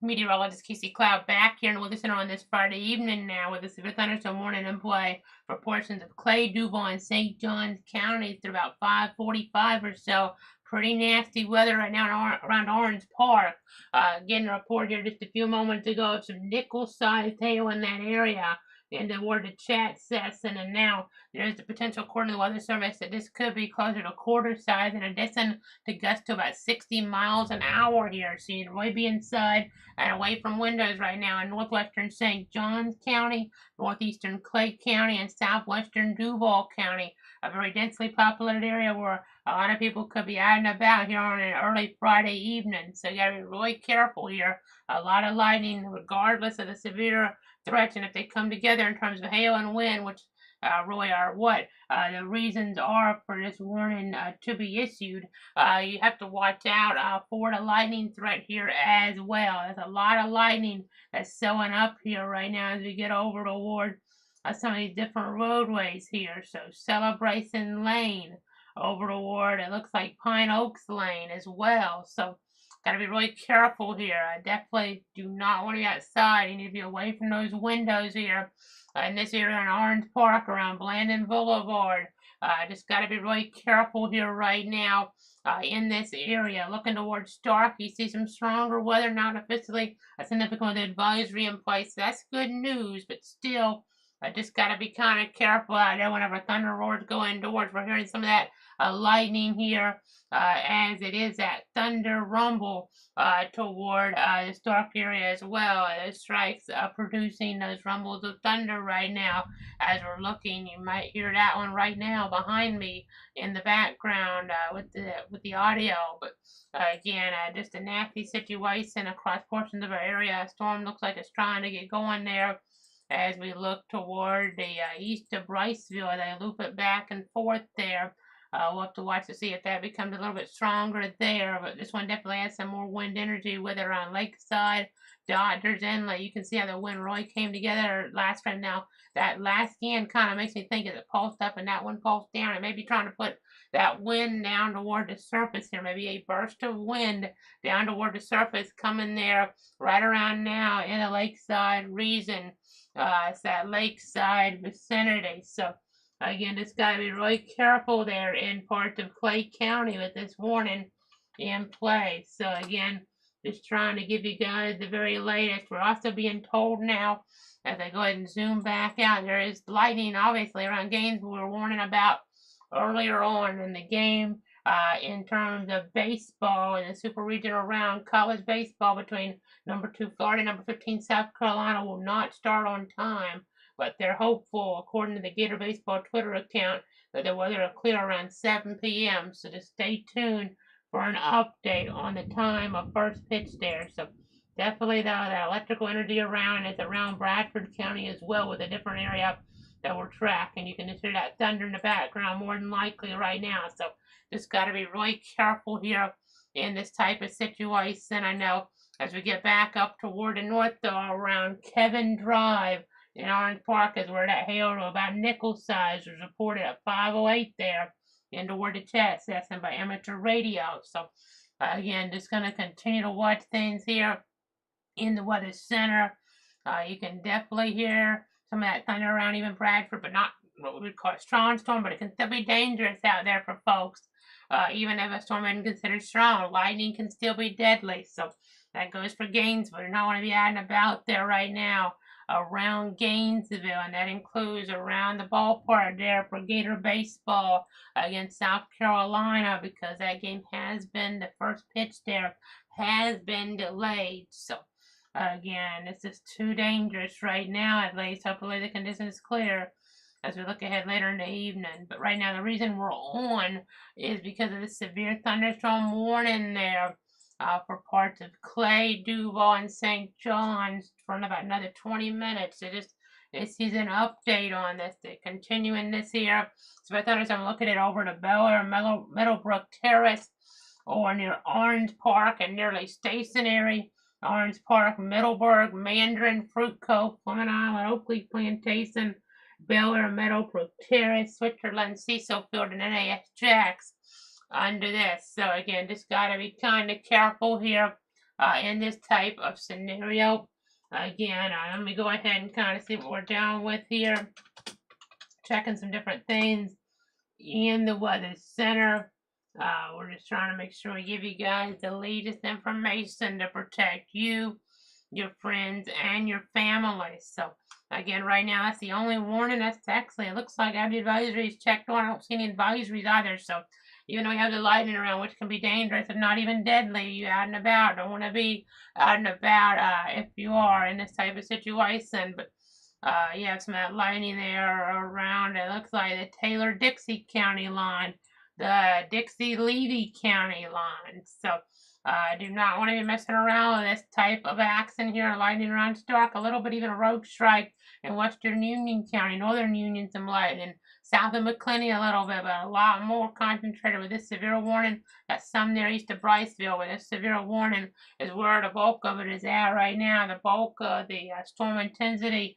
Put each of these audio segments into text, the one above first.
Meteorologist Casey Cloud back here in the Weather Center on this Friday evening now with a severe thunderstorm warning in play for portions of Clay, Duval, and St. Johns counties through about 5:45 or so. Pretty nasty weather right now around Orange Park. Getting a report here just a few moments ago of some nickel-sized hail in that area. And the word the chat session, and now there is the potential, according to the Weather Service, that this could be closer to quarter size in addition to gusts to about 60 miles an hour here. So you'd really be inside and away from windows right now in northwestern St. Johns County, northeastern Clay County, and southwestern Duval County, a very densely populated area where a lot of people could be out and about here on an early Friday evening. So you gotta be really careful here. A lot of lightning, regardless of the severe threats, and if they come together in terms of hail and wind, which really are what the reasons are for this warning to be issued. You have to watch out for the lightning threat here as well. There's a lot of lightning that's showing up here right now as we get over toward some of these different roadways here. So Celebration Lane over toward, it looks like Pine Oaks Lane as well. So got to be really careful here. I definitely do not want to be outside. You need to be away from those windows here in this area in Orange Park around Blandon Boulevard. Just got to be really careful here right now in this area. Looking towards Stark, you see some stronger weather, not officially a significant advisory in place. That's good news, but still, I just got to be kind of careful out there whenever thunder roars go indoors. We're hearing some of that lightning here as it is that thunder rumble toward the Stark area as well. Those strikes producing those rumbles of thunder right now as we're looking. You might hear that one right now behind me in the background with the audio. But again, just a nasty situation across portions of our area. A storm looks like it's trying to get going there as we look toward the east of Briceville. They loop it back and forth there. We'll have to watch to see if that becomes a little bit stronger there, but this one definitely has some more wind energy with it around Lakeside, Dodgers Inlet. You can see how the wind really came together last time. Now, that last scan kind of makes me think that it pulsed up and that one pulsed down. It may be trying to put that wind down toward the surface here. Maybe a burst of wind down toward the surface coming there right around now in the Lakeside region. It's that Lakeside vicinity. So, again, just got to be really careful there in parts of Clay County with this warning in place. So, again, just trying to give you guys the very latest. We're also being told now, as I go ahead and zoom back out, there is lightning, obviously, around games we were warning about earlier on in the game in terms of baseball in the super regional round. College baseball between number 2 Florida and number 15 South Carolina will not start on time, but they're hopeful, according to the Gator Baseball Twitter account, that the weather will clear around 7 p.m. So just stay tuned for an update on the time of first pitch there. So definitely the electrical energy around, it's around Bradford County as well, with a different area that we're tracking. You can just hear that thunder in the background more than likely right now. So just got to be really careful here in this type of situation. I know as we get back up toward the north, though, around Kevin Drive in Orange Park is where that hail to about nickel size was reported at 5:08 there in toward the chat session by amateur radio. So again, just going to continue to watch things here in the weather center. You can definitely hear some of that thunder around even Bradford, but not what we would call a strong storm, but it can still be dangerous out there for folks. Even if a storm isn't considered strong, lightning can still be deadly. So that goes for Gainesville. You don't want to be out and about there right now around Gainesville, and that includes around the ballpark there for Gator baseball against South Carolina, because that game has been, the first pitch there has been delayed. So again, it's just too dangerous right now, at least. Hopefully the condition is clear as we look ahead later in the evening. But right now, the reason we're on is because of the severe thunderstorm warning there for parts of Clay, Duval, and St. John's for about another 20 minutes. So just this is an update on this. They're continuing this here. So I thought as I'm looking at over to Bel Air, Meadowbrook Terrace, or near Orange Park and nearly stationary. Orange Park, Middleburg, Mandarin, Fruit Cove, Plymouth Island, Oakley Plantation, Bel Air, Meadowbrook Terrace, Switzerland, Cecil Field, and NAS Jacks under this. So again, just got to be kind of careful here in this type of scenario. Again, let me go ahead and kind of see what we're down with here. Checking some different things in the Weather Center. We're just trying to make sure we give you guys the latest information to protect you, your friends, and your family. So, again, right now, that's the only warning. That's actually, it looks like I have the advisories checked on. I don't see any advisories either. So, even though we have the lightning around, which can be dangerous if not even deadly, you out and about. Don't want to be out and about if you are in this type of situation. But you have some of that lightning there around. It looks like the Taylor-Dixie County line, the Dixie-Levy County line. So, I do not want to be messing around with this type of accident here. Lightning around Stark, a little bit even a rogue strike in Western Union County, Northern Union, some lightning. South of McClenny a little bit, but a lot more concentrated with this severe warning. That's some there east of Bryceville, but this severe warning is where the bulk of it is at right now. The bulk of the storm intensity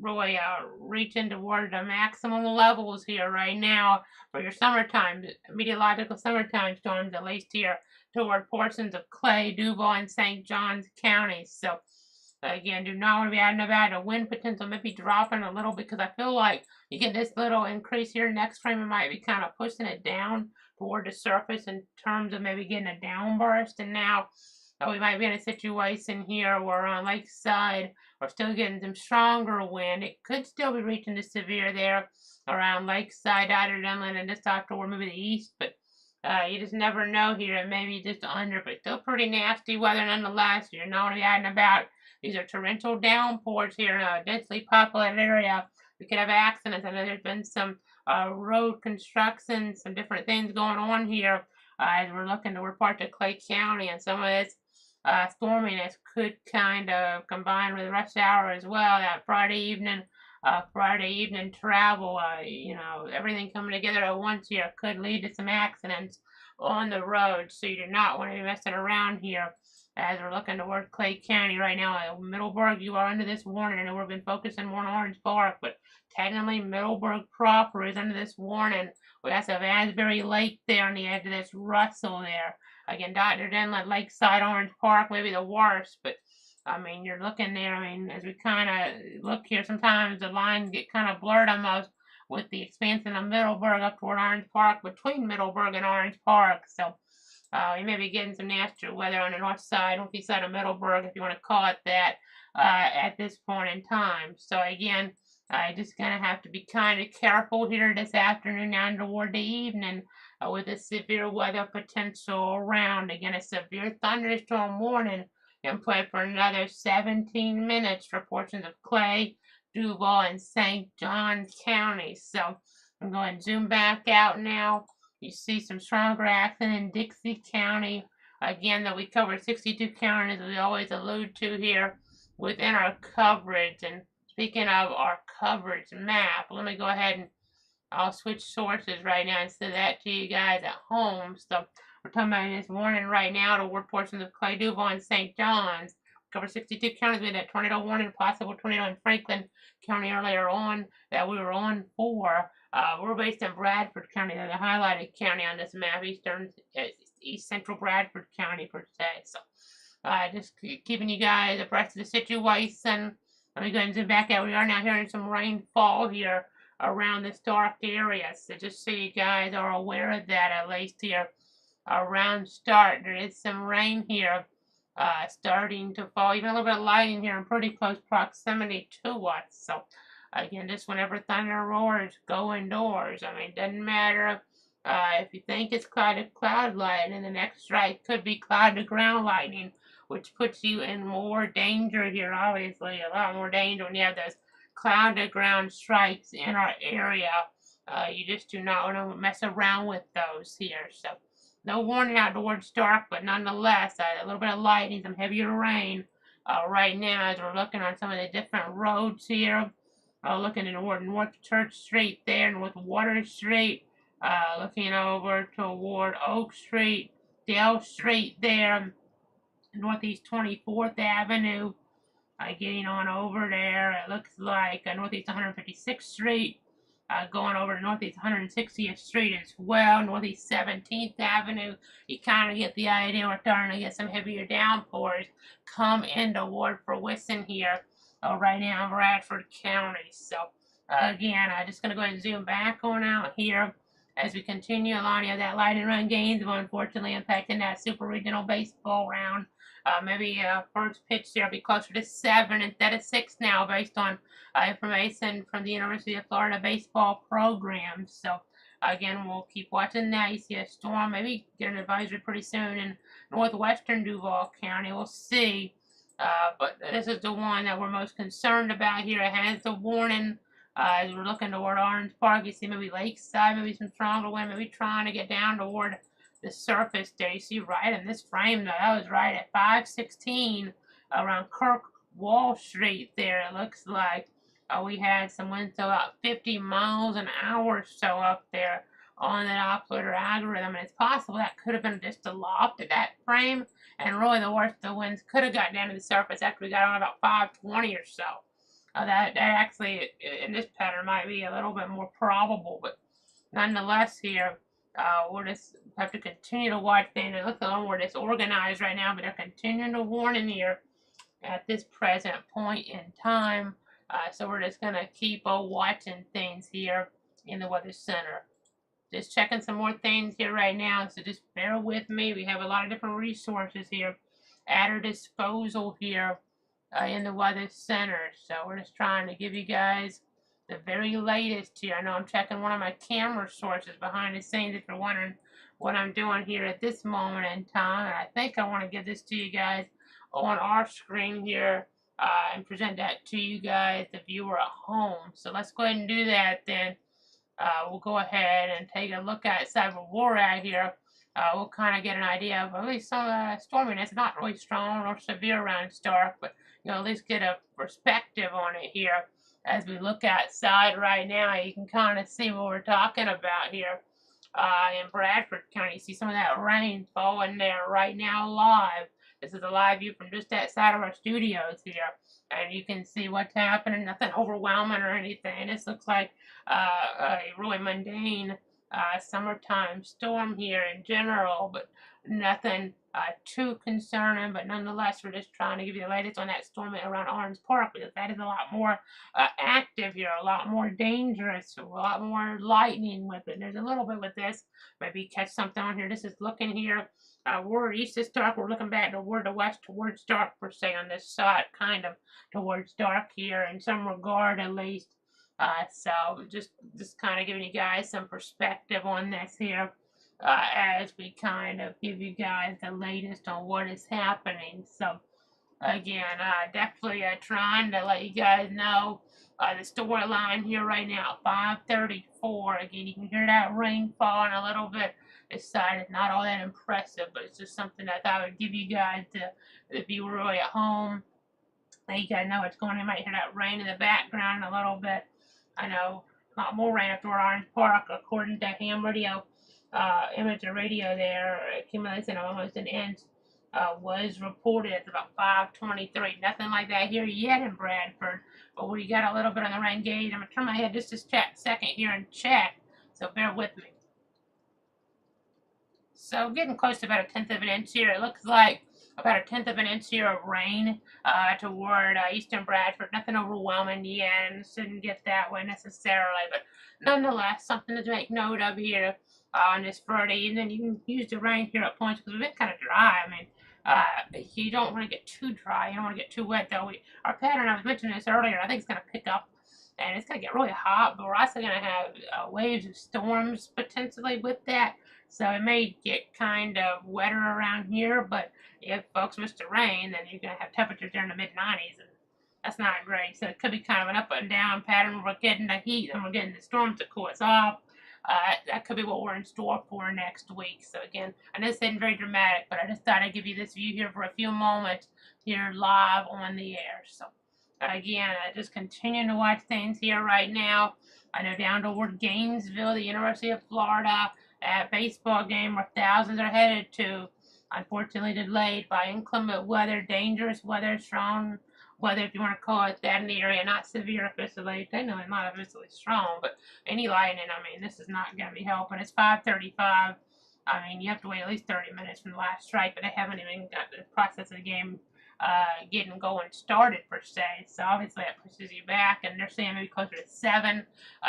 really reaching toward the maximum levels here right now for your summertime, meteorological summertime storms, at least here toward portions of Clay, Duval, and St. Johns counties. So, again, do not want to be out and about. The wind potential may be dropping a little because I feel like you get this little increase here. Next frame, it might be kind of pushing it down toward the surface in terms of maybe getting a downburst. And now we might be in a situation here where on Lakeside we're still getting some stronger wind. It could still be reaching the severe there around Lakeside, Outer Inland, and just out toward maybe the east. But you just never know here. It may be just under, but still pretty nasty weather nonetheless. You're not going to be out and about. These are torrential downpours here in a densely populated area. We could have accidents. I know there's been some road construction, some different things going on here as we're looking toward parts of Clay County, and some of this storminess could kind of combine with rush hour as well. That Friday evening travel, everything coming together at once here could lead to some accidents on the road. So you do not want to be messing around here as we're looking toward Clay County right now. At Middleburg, you are under this warning. I know we've been focusing more on Orange Park, but technically Middleburg proper is under this warning. We also have Asbury Lake there on the edge of this Russell there. Again, Dr. Inlet, Lakeside, Orange Park, maybe the worst, but I mean, you're looking there. I mean, as we kind of look here, sometimes the lines get kind of blurred almost with the expansion of Middleburg up toward Orange Park, between Middleburg and Orange Park. So, you may be getting some nasty weather on the north side, northeast side of Middleburg, if you want to call it that, at this point in time. So, again, just going to have to be kind of careful here this afternoon and toward the evening with the severe weather potential around. Again, a severe thunderstorm warning in play for another 17 minutes for portions of Clay, Duval, and St. Johns counties. So I'm going to zoom back out now. You see some stronger action in Dixie County. Again, that we covered 62 counties, as we always allude to here within our coverage. And speaking of our coverage map, let me go ahead and I'll switch sources right now and send that to you guys at home. So we're talking about this warning right now toward portions of Clay, Duval, and St. Johns. We covered 62 counties. We had that tornado warning, possible tornado in Franklin County earlier on that we were on for. We're based in Bradford County, the highlighted county on this map, East Central Bradford County per se. So just keeping you guys abreast of the situation. Let me go ahead and zoom back out. We are now hearing some rainfall here around this dark area. So just so you guys are aware of that, at least here around Stark, there is some rain here starting to fall. Even a little bit of lightning here in pretty close proximity to us. So again, just whenever thunder roars, go indoors. I mean, it doesn't matter if you think it's cloud lightning, the next strike could be cloud to ground lightning, which puts you in more danger here, obviously, a lot more danger when you have those cloud to ground strikes in our area. You just do not want to mess around with those here. So no warning out towards dark, but nonetheless, a little bit of lightning, some heavier rain right now as we're looking on some of the different roads here. Looking toward North Church Street there, North Water Street, looking over toward Oak Street, Dale Street there, Northeast 24th Avenue, getting on over there. It looks like Northeast 156th Street, going over to Northeast 160th Street as well, Northeast 17th Avenue. You kind of get the idea. We're starting to get some heavier downpours come into Ward for Wisson here right now in Bradford County. So again, I'm just going to go ahead and zoom back on out here as we continue along. You know, that light and run gains will unfortunately impacting that super regional baseball round. Maybe first pitch there will be closer to 7 instead of 6 now, based on information from the University of Florida baseball program. So again, we'll keep watching that. You see a storm, maybe get an advisory pretty soon in northwestern Duval County. We'll see. But this is the one that we're most concerned about here. It has the warning as we're looking toward Orange Park. You see maybe lakeside, maybe some stronger wind, maybe trying to get down toward the surface there. You see right in this frame, though, that was right at 516 around Kirk Wall Street there. It looks like we had some winds about 50 miles an hour or so up there on the Doppler algorithm, and it's possible that could have been just a loft of that frame, and really the worst of the winds could have got down to the surface after we got on about 520 or so. That actually, in this pattern, might be a little bit more probable, but nonetheless here, we'll just have to continue to watch things. It looks a little more disorganized right now, but they're continuing to warn in here at this present point in time. So we're just going to keep watching things here in the Weather Center. Just checking some more things here right now, so just bear with me. We have a lot of different resources here at our disposal here in the Weather Center. So we're just trying to give you guys the very latest here. I know I'm checking one of my camera sources behind the scenes if you're wondering what I'm doing here at this moment in time. And I think I want to give this to you guys on our screen here and present that to you guys, the viewer at home. So let's go ahead and do that then. We'll go ahead and take a look at where we're at here. We'll kind of get an idea of at least some storminess, not really strong or severe around Stark, but you know, at least get a perspective on it here. As we look outside right now, you can kind of see what we're talking about here in Bradford County. You see some of that rain falling there right now live. This is a live view from just outside of our studios here. And you can see what's happening. Nothing overwhelming or anything. This looks like a really mundane summertime storm here in general, but nothing too concerning. But nonetheless, we're just trying to give you the latest on that storm around Orange Park, because that is a lot more active here, a lot more dangerous, a lot more lightning with it. And there's a little bit with this. Maybe catch something on here. This is looking here. We're east of Stark. We're looking back toward the west, towards Stark, per se, on this side, kind of towards Stark here in some regard, at least. So just kind of giving you guys some perspective on this here as we kind of give you guys the latest on what is happening. So again, definitely trying to let you guys know the storyline here right now, 5:34. Again, you can hear that rain falling a little bit. This side is not all that impressive, but it's just something that I thought I would give you guys the viewer really at home. Let you guys know what's going on. You might hear that rain in the background a little bit. I know a lot more rain up toward Orange Park, according to ham radio, image and radio there. Accumulation of almost an inch was reported at about 5:23. Nothing like that here yet in Bradford, but we got a little bit on the rain gauge. I'm going to turn my head just a second here and check, so bear with me. So getting close to about 1/10 of an inch here. It looks like about 1/10 of an inch here of rain toward eastern Bradford. Nothing overwhelming yet, and shouldn't get that way necessarily, but nonetheless, something to make note of here on this Friday evening. You can use the rain here at points because we've been kind of dry. I mean, you don't want to get too dry. You don't want to get too wet, though. Our pattern, I was mentioning this earlier, I think it's going to pick up, and it's going to get really hot, but we're also going to have waves of storms potentially with that. So it may get kind of wetter around here, but if folks miss the rain, then you're going to have temperatures there in the mid-90s, and that's not great. So it could be kind of an up and down pattern. We're getting the heat, and we're getting the storms to cool us off. That could be what we're in store for next week. So again, I know this isn't very dramatic, but I just thought I'd give you this view here for a few moments here live on the air. So again, just continuing to watch things here right now. I know down toward Gainesville, the University of Florida, at baseball game where thousands are headed to, unfortunately delayed by inclement weather, dangerous weather, strong weather, if you want to call it that, in the area. Not severe officially. They know it's not officially strong, but any lightning, I mean, this is not going to be helping. It's 5:35. I mean, you have to wait at least 30 minutes from the last strike, but they haven't even got the process of the game getting going started per se. So obviously that pushes you back, and they're saying maybe closer to 7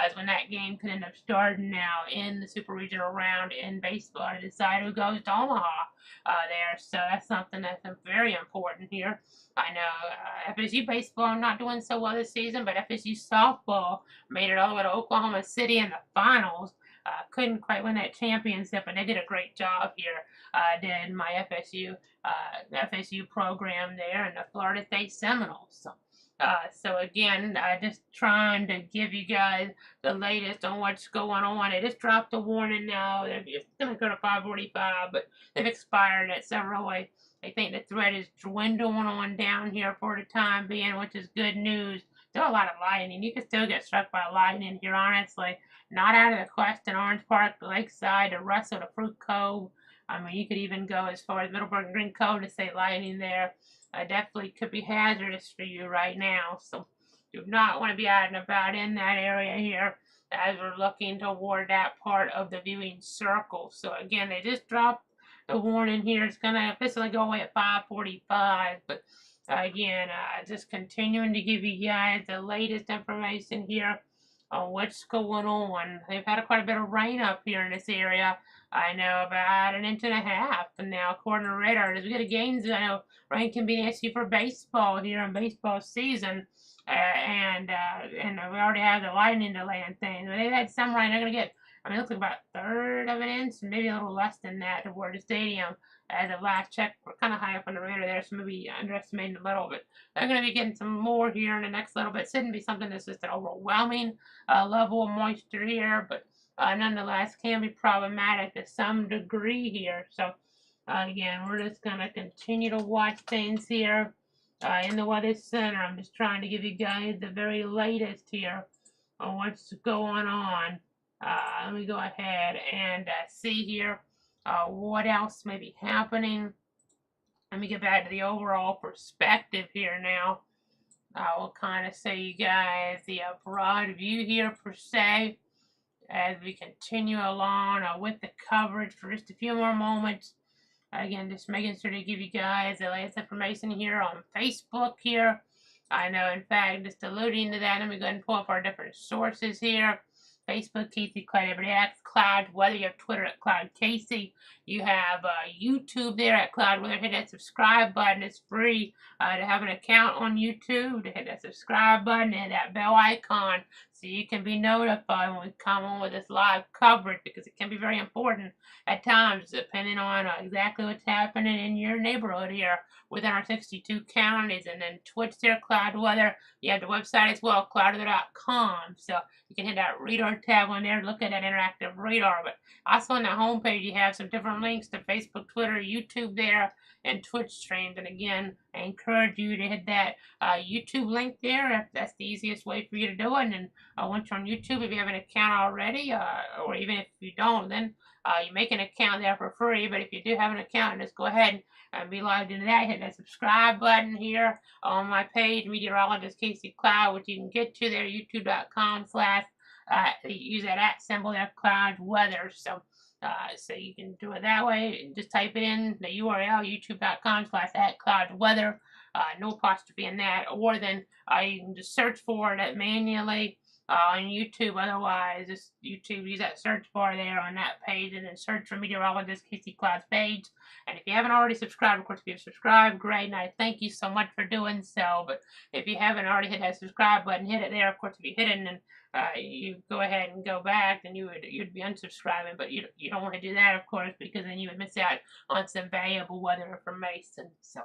is when that game could end up starting now in the Super Regional round in baseball to decide who goes to Omaha there. So that's something that's very important here. I know FSU baseball not doing so well this season, but FSU softball made it all the way to Oklahoma City in the finals. Couldn't quite win that championship, but they did a great job here. Did my FSU program there and the Florida State Seminoles. So again, just trying to give you guys the latest on what's going on. They just dropped a warning now. They're going to go to 5:45, but they've expired at several ways. They think the threat is dwindling on down here for the time being, which is good news. Still a lot of lightning. You can still get struck by lightning here, honestly. Not out of the question. Orange Park, Lakeside, to Russell, to Fruit Cove. I mean, you could even go as far as Middleburg and Green Cove to say lightning there. Definitely could be hazardous for you right now. So do not want to be out and about in that area here as we're looking toward that part of the viewing circle. So again, they just dropped the warning here. It's going to officially go away at 5:45, but again, just continuing to give you guys the latest information here on what's going on. They've had quite a bit of rain up here in this area. I know about 1.5 inches, and now according to radar, as we get a gains, I know rain can be an issue for baseball here in baseball season. And we already have the lightning delay and things. But they've had some rain. They're going to get, I mean, it looks like about a third of an inch, maybe a little less than that toward the stadium. As of last check, we're kind of high up on the radar there, so maybe underestimating a little bit. They're going to be getting some more here in the next little bit. Shouldn't be something that's just an overwhelming level of moisture here, but nonetheless can be problematic to some degree here. So again, we're just going to continue to watch things here in the Weather Center. I'm just trying to give you guys the very latest here on what's going on. Let me go ahead and see here what else may be happening. Let me get back to the overall perspective here now. I will kind of say you guys the broad view here per se as we continue along with the coverage for just a few more moments. Again, just making sure to give you guys the latest information here on Facebook here. I know, in fact, just alluding to that, let me go ahead and pull up our different sources here. Facebook, Casey Cloud Everyday X, Cloud Weather. You have Twitter at Cloud Casey. You have YouTube there at Cloud Weather. Hit that subscribe button. It's free to have an account on YouTube. To hit that subscribe button and that bell icon so you can be notified when we come on with this live coverage, because it can be very important at times depending on exactly what's happening in your neighborhood here within our 62 counties. And then Twitch there, Cloud Weather. You have the website as well, cloudweather.com. So you can hit that radar tab on there, look at that interactive radar. But also on the homepage, you have some different links to Facebook, Twitter, YouTube there, and Twitch streams. And again, I encourage you to hit that YouTube link there if that's the easiest way for you to do it. And then once you're on YouTube, if you have an account already, or even if you don't, then you make an account there for free. But if you do have an account, just go ahead and be logged into that. Hit that subscribe button here on my page, Meteorologist Casey Cloud, which you can get to there, youtube.com/ use that @ symbol there, Cloud Weather. So you can do it that way. Just type in the URL, youtube.com/ @Cloud Weather. No apostrophe in that. Or then you can just search for it manually on YouTube. Otherwise, just YouTube, use that search bar there on that page and then search for Meteorologist Casey Cloud's page. And if you haven't already subscribed, of course, if you've subscribed, great, and I thank you so much for doing so. But if you haven't already hit that subscribe button, hit it there. Of course, if you hit it and then you go ahead and go back, then you'd be unsubscribing. But you don't want to do that, of course, because then you would miss out on some valuable weather information. So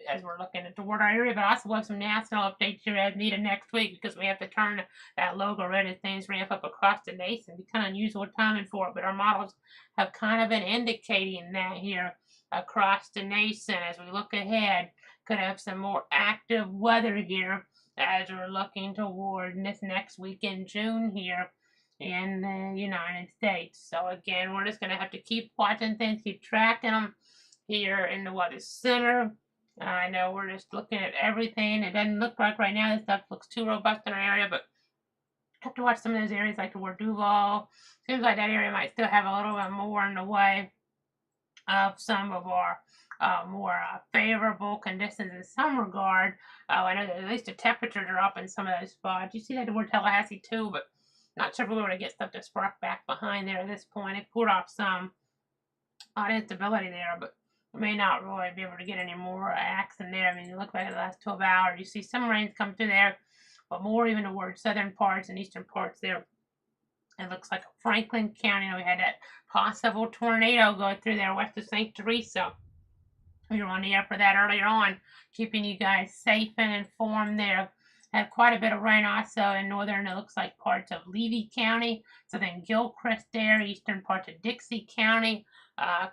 as we're looking toward our area, but also we'll have some national updates here as needed next week, because we have to turn that logo red as things ramp up across the nation. It'd be kind of unusual timing for it, but our models have kind of been indicating that here across the nation as we look ahead. Could have some more active weather here as we're looking toward this next week in June here in the United States. So again, we're just going to have to keep watching things, keep tracking them here in the Weather Center. I know we're just looking at everything. It doesn't look like right now this stuff looks too robust in our area, but have to watch some of those areas like toward Duval. Seems like that area might still have a little bit more in the way of some of our more favorable conditions in some regard. I know that at least the temperatures are up in some of those spots. You see that toward Tallahassee too, but not sure if we're going to get stuff to spark back behind there at this point. It poured off some instability there, but may not really be able to get any more action there. I mean, you look back at the last 12 hours, you see some rains come through there, but more even towards southern parts and eastern parts there. It looks like Franklin County. We had that possible tornado go through there west of St. Teresa. We were on the air for that earlier on, keeping you guys safe and informed there. Had quite a bit of rain also in northern, it looks like parts of Levy County, southern Gilchrist there, eastern parts of Dixie County.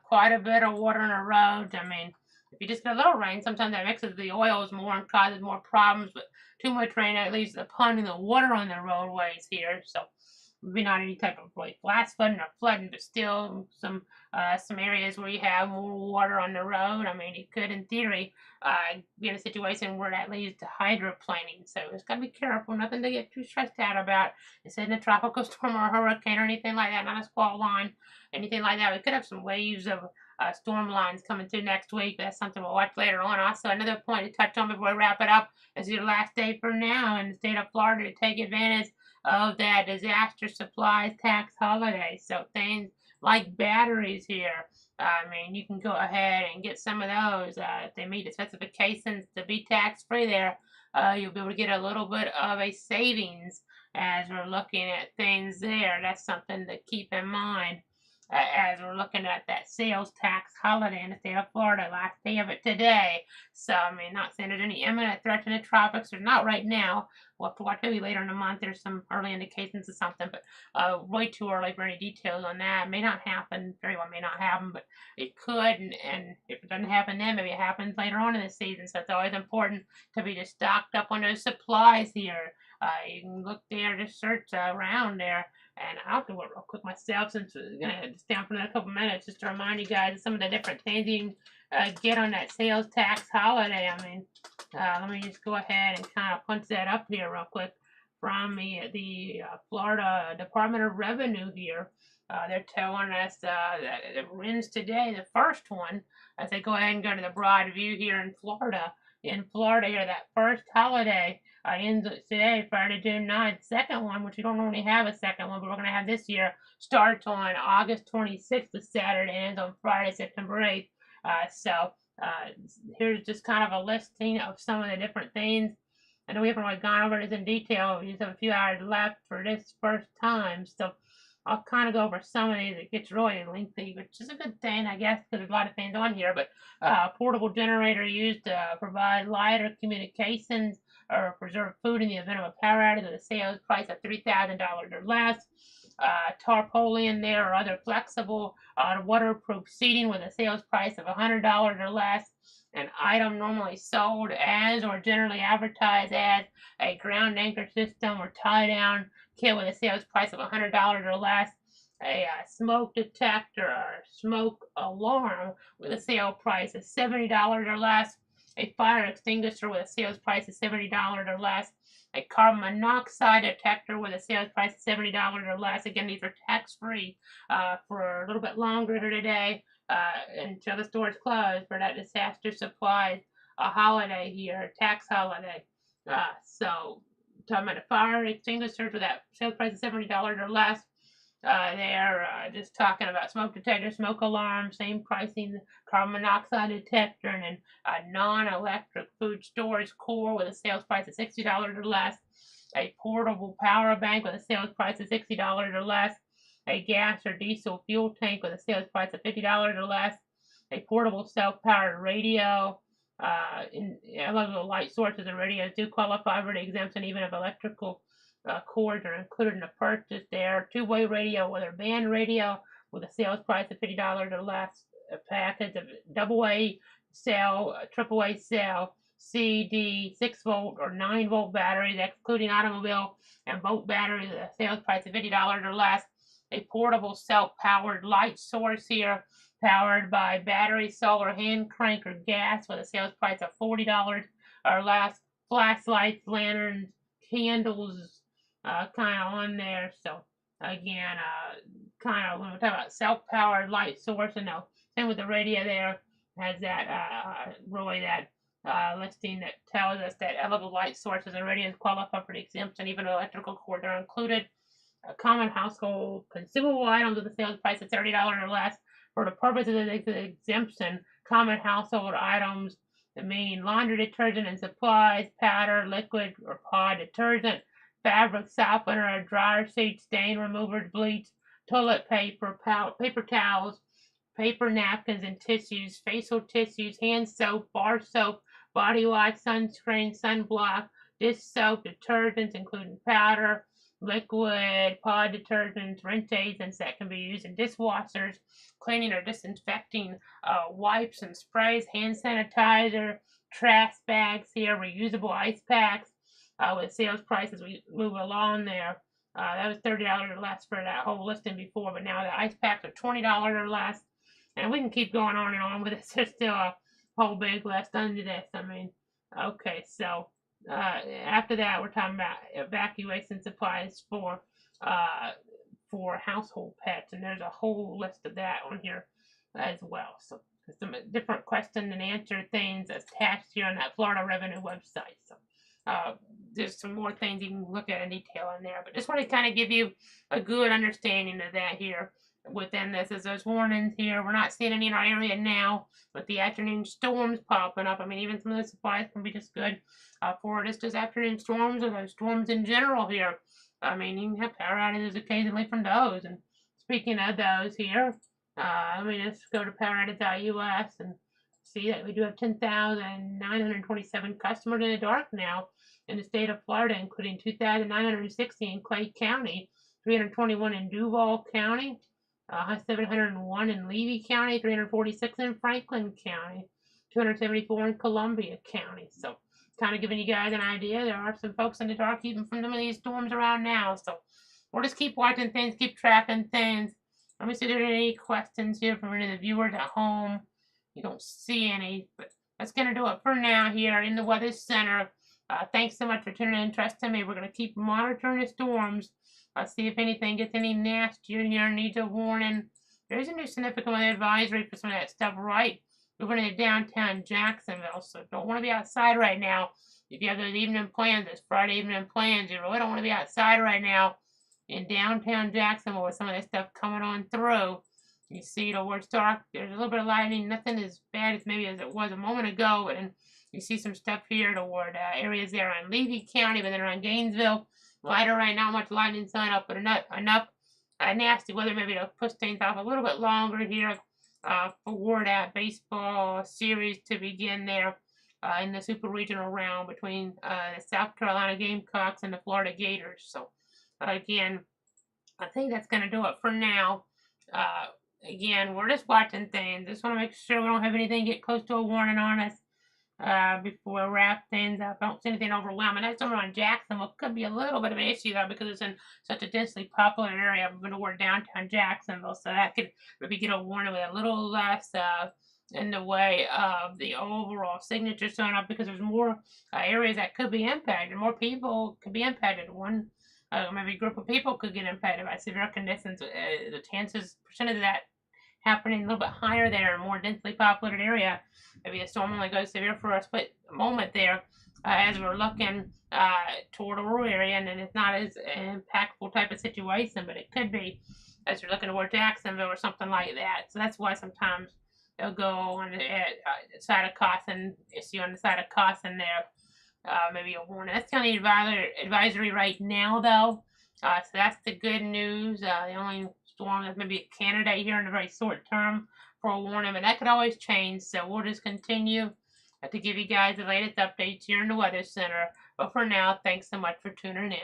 Quite a bit of water on the roads. I mean, if you just get a little rain, sometimes that mixes the oils more and causes more problems, but too much rain, it leaves the pond and the water on the roadways here. So maybe not any type of like flash flooding or flooding, but still some areas where you have more water on the road. I mean, it could, in theory, be in a situation where that leads to hydroplaning. So just gotta be careful, nothing to get too stressed out about. It's in a tropical storm or a hurricane or anything like that, not a squall line, anything like that. We could have some waves of storm lines coming through next week. That's something we'll watch later on. Also, another point to touch on before we wrap it up is your last day for now in the state of Florida to take advantage of that disaster supplies tax holiday. So things like batteries here, I mean, you can go ahead and get some of those. If they meet the specifications to be tax free there, you'll be able to get a little bit of a savings as we're looking at things there. That's something to keep in mind as we're looking at that sales tax holiday in the state of Florida, last day of it today. So, I mean, not saying there's any imminent threat to the tropics. There's not right now. We'll have to watch maybe later in the month. There's some early indications of something, but way too early for any details on that. It may not happen. Very well may not happen, but it could. And if it doesn't happen then, maybe it happens later on in the season. So it's always important to be just stocked up on those supplies here. You can look there, just search around there. And I'll do it real quick myself since we're going to stay on for another couple minutes just to remind you guys of some of the different things you can get on that sales tax holiday. I mean, let me just go ahead and kind of punch that up here real quick from the Florida Department of Revenue here. They're telling us that it ends today, the first one, as they go ahead and go to the broad view here in Florida. In Florida here, that first holiday ends today, Friday, June 9th. Second one, which we don't normally have a second one, but we're going to have this year, starts on August 26th, the Saturday, and ends on Friday, September 8th. Here's just kind of a listing of some of the different things. I know we haven't really gone over this in detail. We just have a few hours left for this first time, so I'll kind of go over some of these. It gets really lengthy, which is a good thing, I guess, because there's a lot of things on here. But portable generator used to provide light or communications or preserve food in the event of a power outage with a sales price of $3,000 or less. Tarpaulin there or other flexible waterproof seating with a sales price of $100 or less. An item normally sold as or generally advertised as a ground anchor system or tie down kit with a sales price of $100 or less. A smoke detector or smoke alarm with a sale price of $70 or less. A fire extinguisher with a sales price of $70 or less. A carbon monoxide detector with a sales price of $70 or less. Again, these are tax free for a little bit longer today until the store's closed for that disaster supplies holiday here, tax holiday. So, talking about a fire extinguisher for that sales price of $70 or less. They're just talking about smoke detector, smoke alarm, same pricing, carbon monoxide detector, and then a non-electric food storage core with a sales price of $60 or less. A portable power bank with a sales price of $60 or less. A gas or diesel fuel tank with a sales price of $50 or less. A portable self-powered radio. A lot of the light sources of radios do qualify for the exemption, even if electrical cords are included in the purchase. There, two-way radio, whether band radio with a sales price of $50 or less. A package of double A cell, triple A cell, CD, 6-volt or 9-volt batteries, excluding automobile and boat batteries, with a sales price of $50 or less. A portable self-powered light source here powered by battery, solar, hand crank, or gas with a sales price of $40 or less. Flashlights, lanterns, candles, kind of on there. So again, kind of when we talk about self-powered light source, and no, same with the radio there, has that really that listing that tells us that LED light sources and radios qualify for the exemption, even electrical cords are included. Common household consumable items with a sales price of $30 or less for the purposes of the exemption. Common household items that mean laundry detergent and supplies, powder, liquid or pod detergent, fabric softener, dryer sheet, stain removers, bleach, toilet paper, paper towels, paper napkins and tissues, facial tissues, hand soap, bar soap, body wash, sunscreen, sunblock, dish soap, detergents including powder, liquid, pod detergents, rinse agents that can be used in dishwashers, cleaning or disinfecting wipes and sprays, hand sanitizer, trash bags here, reusable ice packs with sales prices we move along there. That was $30 or less for that whole listing before, but now the ice packs are $20 or less. And we can keep going on and on with this. There's still a whole big list under this. I mean, okay, so after that, we're talking about evacuation supplies for household pets, and there's a whole list of that on here as well. So some different question and answer things attached here on that Florida Revenue website. So there's some more things you can look at in detail in there, but just want to kind of give you a good understanding of that here within this. As those warnings here, we're not seeing any in our area now, with the afternoon storms popping up. I mean, even some of the supplies can be just good for just afternoon storms or those storms in general here. I mean, you can have power outages occasionally from those. And speaking of those here, let me just go to poweroutage.us and see that we do have 10,927 customers in the dark now in the state of Florida, including 2,960 in Clay County, 321 in Duval County, 701 in Levy County, 346 in Franklin County, 274 in Columbia County. So kind of giving you guys an idea. There are some folks in the dark even from some of these storms around now. So we'll just keep watching things, keep tracking things. Let me see if there are any questions here from any of the viewers at home. You don't see any, but that's going to do it for now here in the Weather Center. Thanks so much for tuning in. Trust in me. We're going to keep monitoring the storms. See if anything gets any nastier here, needs a warning. There's a new significant weather advisory for some of that stuff right over into downtown Jacksonville, so don't want to be outside right now. If you have those evening plans, those Friday evening plans, you really don't want to be outside right now in downtown Jacksonville with some of that stuff coming on through. You see the word dark, there's a little bit of lightning, nothing as bad as maybe as it was a moment ago, and you see some stuff here toward areas there on Levy County, but then around Gainesville. Lighter rain, not much lightning sign up, but enough nasty weather maybe to push things off a little bit longer here for that baseball series to begin there in the super regional round between the South Carolina Gamecocks and the Florida Gators. So again, I think that's going to do it for now. Again, we're just watching things. Just want to make sure we don't have anything get close to a warning on us before we wrap things up. I don't see anything overwhelming. That's over on Jacksonville. Could be a little bit of an issue though because it's in such a densely popular area toward downtown Jacksonville. So that could maybe get a warning with a little less in the way of the overall signature showing up because there's more areas that could be impacted. More people could be impacted. One maybe group of people could get impacted by severe conditions. The percentage of that happening a little bit higher there, a more densely populated area. Maybe a storm only goes severe for a split moment there as we're looking toward a rural area, and it's not as impactful type of situation, but it could be as you're looking toward Jacksonville or something like that. So that's why sometimes they'll go on the side of caution, issue on the side of caution there, maybe a warning. That's the only advisory right now, though. So that's the good news. The only storm that's maybe a candidate here in the very short term for a warning, but that could always change. So we'll just continue to give you guys the latest updates here in the Weather Center. But for now, thanks so much for tuning in.